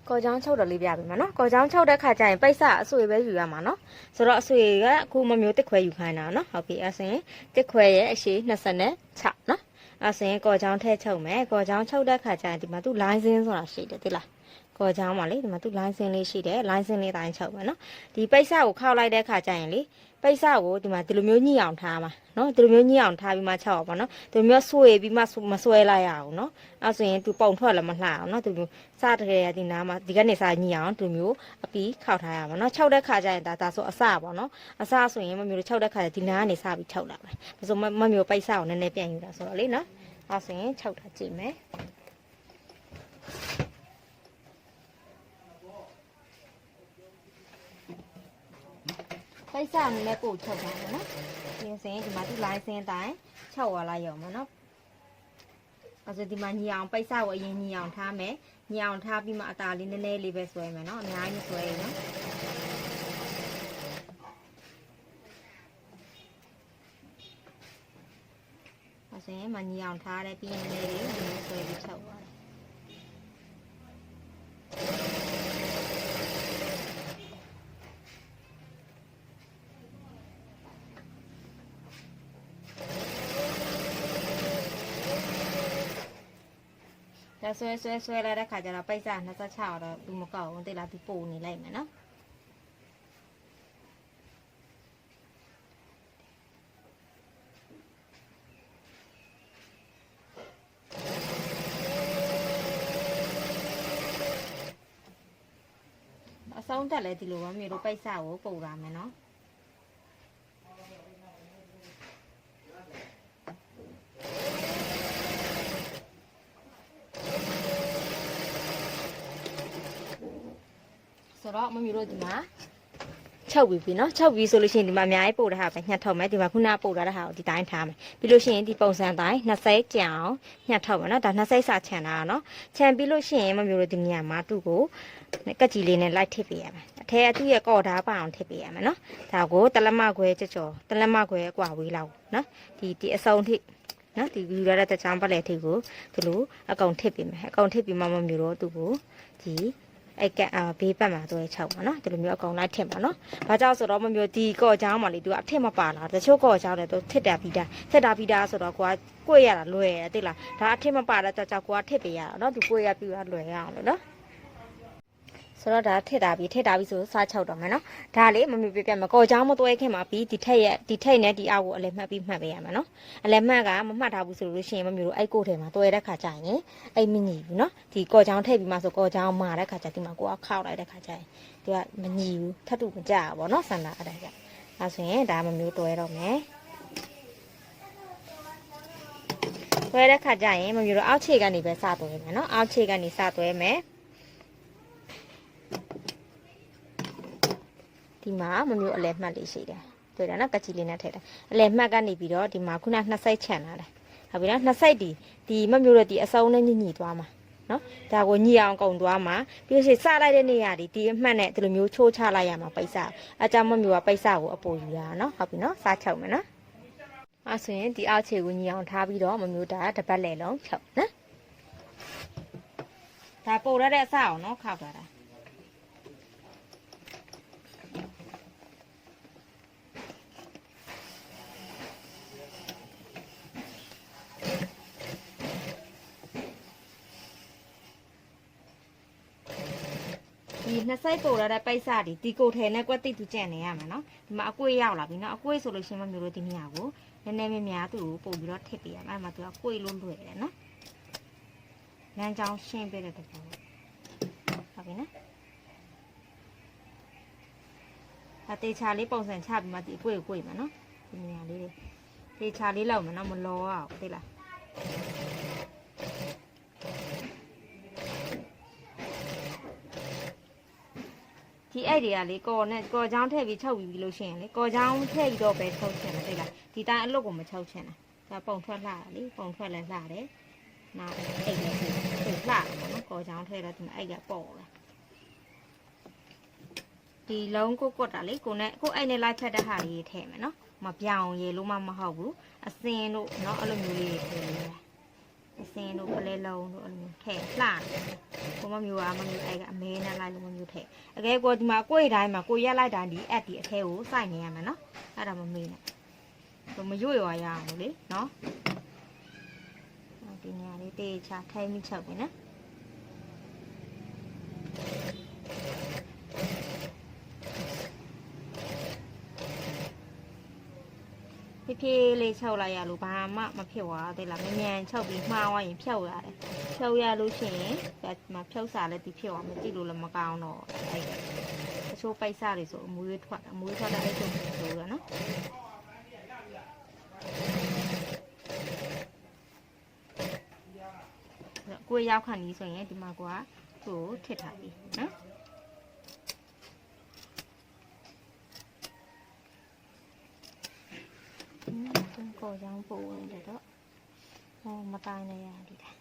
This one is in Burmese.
ကော်ကြောင်းချုပ်တော့လေးပြပေးမယ်နော်ကော်ကြောင်းချုပ်တဲ့ခါကျရင်ပိတ်စအဆွေပဲယူရမှာနော်ဆိုတော့အဆွေကအခုမမျိုးတစ်ခွဲယူခိုင်းတာနော်ဟုတ်ပြီအဲ့ဆိုရင်တစ်ခွဲရဲ့အရှိ26နော်အဲ့ဆိုရင်ကော်ကြောင်းထည့်ချုပ်မယ်ကော်ကြောင်းချုပ်တဲ့ခါကျရင်ဒီမှာသူလိုင်းစင်းဆိုတာရှိတယ်သိလားကော်ကြောင်းပါလေဒီမှာသူလိုင်းစင်းလေးရှိတယ်လိုင်းစင်းလေးတိုင်းချုပ်မယ်နော်ဒီပိတ်စကိုခောက်လိုက်တဲ့ခါကျရင်လေပိတ်စကိုဒီမှာဒီလိုမျိုးညှိအောင်ထားမှာနော်ဒီလိုမျိုးညှိအောင်ထားပြီးမှ6အောင်ပေါ့နော်ဒီလိုမျိုးဆွေပြီးမှမဆွဲလိုက်ရအောင်နော်အဲ့ဆိုရင်သူပုံထွက်လည်းမလှအောင်နော်ဒီလိုစတရေဒီနားမှာဒီကနေစညှိအောင်ဒီလိုမျိုးအပီးခောက်ထားရမှာနော်6တဲ့ခါကျရင်ဒါဆိုအစပေါ့နော်အစဆိုရင်မမျိုး6တဲ့ခါကျဒီနားကနေစပြီး6လာမယ်ဒါဆိုမမျိုးပိတ်စကိုနည်းနည်းပြန်ယူတာဆိုတော့လေနော်အဲ့ဆိုရင်6တာကြည့်မယ်ပိတ်စနည်းနည်းပို့ချုပ်ထားမယ်နော်ဒီစင်းဒီမှာဒီလိုင်းစင်းတိုင်းချုပ်သွားလိုက်ရောမယ်နော်အဲ့ဆိုဒီမှာညီအောင်ပိတ်စကိုအရင်ညီအောင်ထားမယ်ညီအောင်ထားပြီးမှအသားလေးနည်းနည်းလေးပဲဆွဲမယ်နော်အများကြီးဆွဲရင်နော်အဲ့ဆိုရင်မညီအောင်ထားတယ်ပြီးရင်နည်းနည်းလေးဆွဲပြီးချုပ်သွားတယ်ဒါဆွဲလိုက်တဲ့ခါကျတော့ပိတ်စ26တော့သူမကောက်ဘူးတိလားသူပို့နေလိုက်မယ်နော်အဆုံးတက်လဲဒီလိုပဲမျိုးတို့ပိတ်စကိုပို့ရမယ်နော်ဆိုတော့မမီတို့ဒီမှာချုပ်ပြီနော်ချုပ်ပြီဆိုလို့ရှိရင်ဒီမှာအများကြီးပို့ထားတာပဲညှက်ထုတ်မယ်ဒီမှာခုနပို့ထားတဲ့ဟာကိုဒီတိုင်းထားမယ်ပြီးလို့ရှိရင်ဒီပုံစံတိုင်း20ကြံအောင်ညှက်ထုတ်မယ်နော်ဒါ20စာခြံတာနော်ခြံပြီးလို့ရှိရင်မမီတို့ဒီညမှာသူ့ကိုကက်ကြီးလေးနဲ့လိုက်ထည့်ပေးရမယ်အထဲအသူ့ရဲ့ကော့ဓာတ်ပအောင်ထည့်ပေးရမယ်နော်ဒါကိုတလက်မခွဲကြော်တလက်မခွဲအကွာဝေးလောက်နော်ဒီအစုံထိနော်ဒီယူရတဲ့တချမ်းပတ်လေထိကိုဒီလိုအကောင်ထည့်ပေးမယ်အကောင်ထည့်ပြီးမှမမီတို့သူ့ကိုဒီအဲ့ကဘေးပတ်မှာတော့6ပါနော်ဒီလိုမျိုးအကောင်လိုက်ထည့်ပါနော်ဘာကြောင့်ဆိုတော့မမျိုးဒီကော့ချောင်းမှာလေသူကအထက်မပါလားတချို့ကော့ချောင်းတွေသူထစ်တာပြီးတာထက်တာပြီးတာဆိုတော့ကိုကကိုရတာလွယ်ရသိလားဒါအထက်မပါတဲ့ကြောက်ကိုကထစ်ပေးရတာနော်သူကိုရပြီးတော့လွယ်ရအောင်လို့နော်ဆိုတော့ဒါထစ်တာပြီးဆိုစား6တော့မယ်နော်ဒါလေးမမျိုးပြပြမယ်ကော်ချောင်းမတွဲခင်မှာပြီးဒီထက်နဲ့ဒီအောက်ကိုအလဲမှတ်ပြီးမှတ်ပေးရမယ်နော်အလဲမှတ်ကမမှတ်ထားဘူးဆိုလို့ရှိရင်မမျိုးတို့အဲ့ကိုထဲမှာတွဲတဲ့ခါကျရင်အဲ့မညီဘူးနော်ဒီကော်ချောင်းထည့်ပြီးမှဆိုကော်ချောင်းမာတဲ့ခါကျဒီမှာကိုကခောက်လိုက်တဲ့ခါကျရင်သူကမညီဘူးထပ်တူမကြဘူးပေါ့နော်ဆန္ဒအဲ့ဒါကြအဲ့ဆိုရင်ဒါမမျိုးတွဲတော့မယ်တွဲတဲ့ခါကျရင်မမျိုးတို့အောက်ခြေကနေပဲစတွဲမယ်နော်အောက်ခြေကနေစတွဲမယ်ဒီမှာမမျိုးအလဲမှတ်လေးရှိတယ်တွေ့တယ်နော်ကချီလေးနဲ့ထည့်တယ်အလဲမှတ်ကနေပြီးတော့ဒီမှာခုန20ခြံလာတယ်ဟုတ်ပြီနော်20ဒီမမျိုးရဲ့ဒီအစုံနဲ့ညှိသွားမှာနော်ဒါကိုညှိအောင်ကုန်သွားမှာပြီးလို့ရှိရင်စလိုက်တဲ့နေရာဒီအမှတ်နဲ့ဒီလိုမျိုးချိုးချလိုက်ရမှာပိတ်စအကြောင်းမမျိုးကပိတ်စကိုအပိုယူရနော်ဟုတ်ပြီနော်စားချုပ်မယ်နော်အဲ့ဆိုရင်ဒီအောက်ခြေကိုညှိအောင်ထားပြီးတော့မမျိုးဒါတပတ်လေလုံးချုပ်နော်ဒါပို့ရတဲ့အစအောင်နော်ခောက်သွားတာဒီ20ပို့ရတဲ့ပိတ်စဒီကိုထဲနဲ့ကွက်တိတူကြံ့နေရမှာနော်ဒီမှာအကွေးရောက်လာပြီနော်အကွေးဆိုလို့ရှိရင်မမျိုးတို့ဒီနေရာကိုနည်းနည်းများများသူ့ကိုပို့ပြီးတော့ထည့်ပေးရမှာအဲ့မှာသူကအကွေးလုံးလွယ်တယ်နော်လမ်းကြောင်းရှင်းပေးတဲ့တဘောဟုတ်ပြီနော်ဒါတေချာလေးပုံစံချပြီးမှဒီအကွေးကိုကွေးမှာနော်ဒီနေရာလေးတွေတေချာလေးလောက်မှာနော်မလောအောင်သိလားဒီအဲ့တွေကလေကော်ချောင်းထည့်ပြီးချုပ်ပြီးလို့ရှိရင်လေကော်ချောင်းထည့်ပြီးတော့ပဲချုပ်ချင်တယ်သိလားဒီတိုင်းအလုပ်ကိုမချုပ်ချင်တာဒါပုံထွက်လှတာလေပုံထွက်လည်းလှတယ်နားအိတ်လည်းလှတယ်ပေါ့နော်ကော်ချောင်းထည့်တော့ဒီအိတ်ကပေါ်လာဒီလုံးကိုကွတ်တာလေကိုအဲ့နဲ့လိုက်ဖက်တဲ့ဟာလေးထည့်မယ်နော်မပြောင်းရေလို့မှမဟုတ်ဘူးအစင်တို့เนาะအဲ့လိုမျိုးလေးထည့်လို့ရ အစင်းတို့ပလဲလုံးတို့အဲ့လိုမျိုးထည့်လှကိုမမျိုးအားမမျိုးအဲ့ကအမဲနဲ့လိုက်လို့မမျိုးထည့်အကဲကိုဒီမှာကိုယ့်တိုင်းမှာကိုရက်လိုက်တာဒီအက်ဒီအထဲကိုစိုက်နေရမယ်နော်အဲ့ဒါမမေးနဲ့တို့မရွ့ရွာရအောင်လေနော်ဒီနေရာလေးတေးချထိုင်းမိချုပ်ပြီနော်ဖြည်းဖြည်းလေးချုပ်လိုက်ရလို့ဘာမှမဖြစ်သွားသေးလားမြန်ချုပ်ပြီးမှားသွားရင်ဖြုတ်ရတယ်ဖြုတ်ရလို့ရှိရင်မဖြုတ်စားလည်းဒီဖြစ်သွားမယ်ကြည့်လို့လည်းမကောင်းတော့အဲ့အချိုးပိတ်စားတွေဆိုအမွေးထွက်တဲ့အဲ့လိုဆိုရနော်ကိုရောက်ခဏကြီးဆိုရင်ဒီမှာကွာသူ့ကိုထစ်ထားပြီနော်ကိုရောင်းပို့နေတယ်တော့မတိုင်းနေရဒီတိုင်း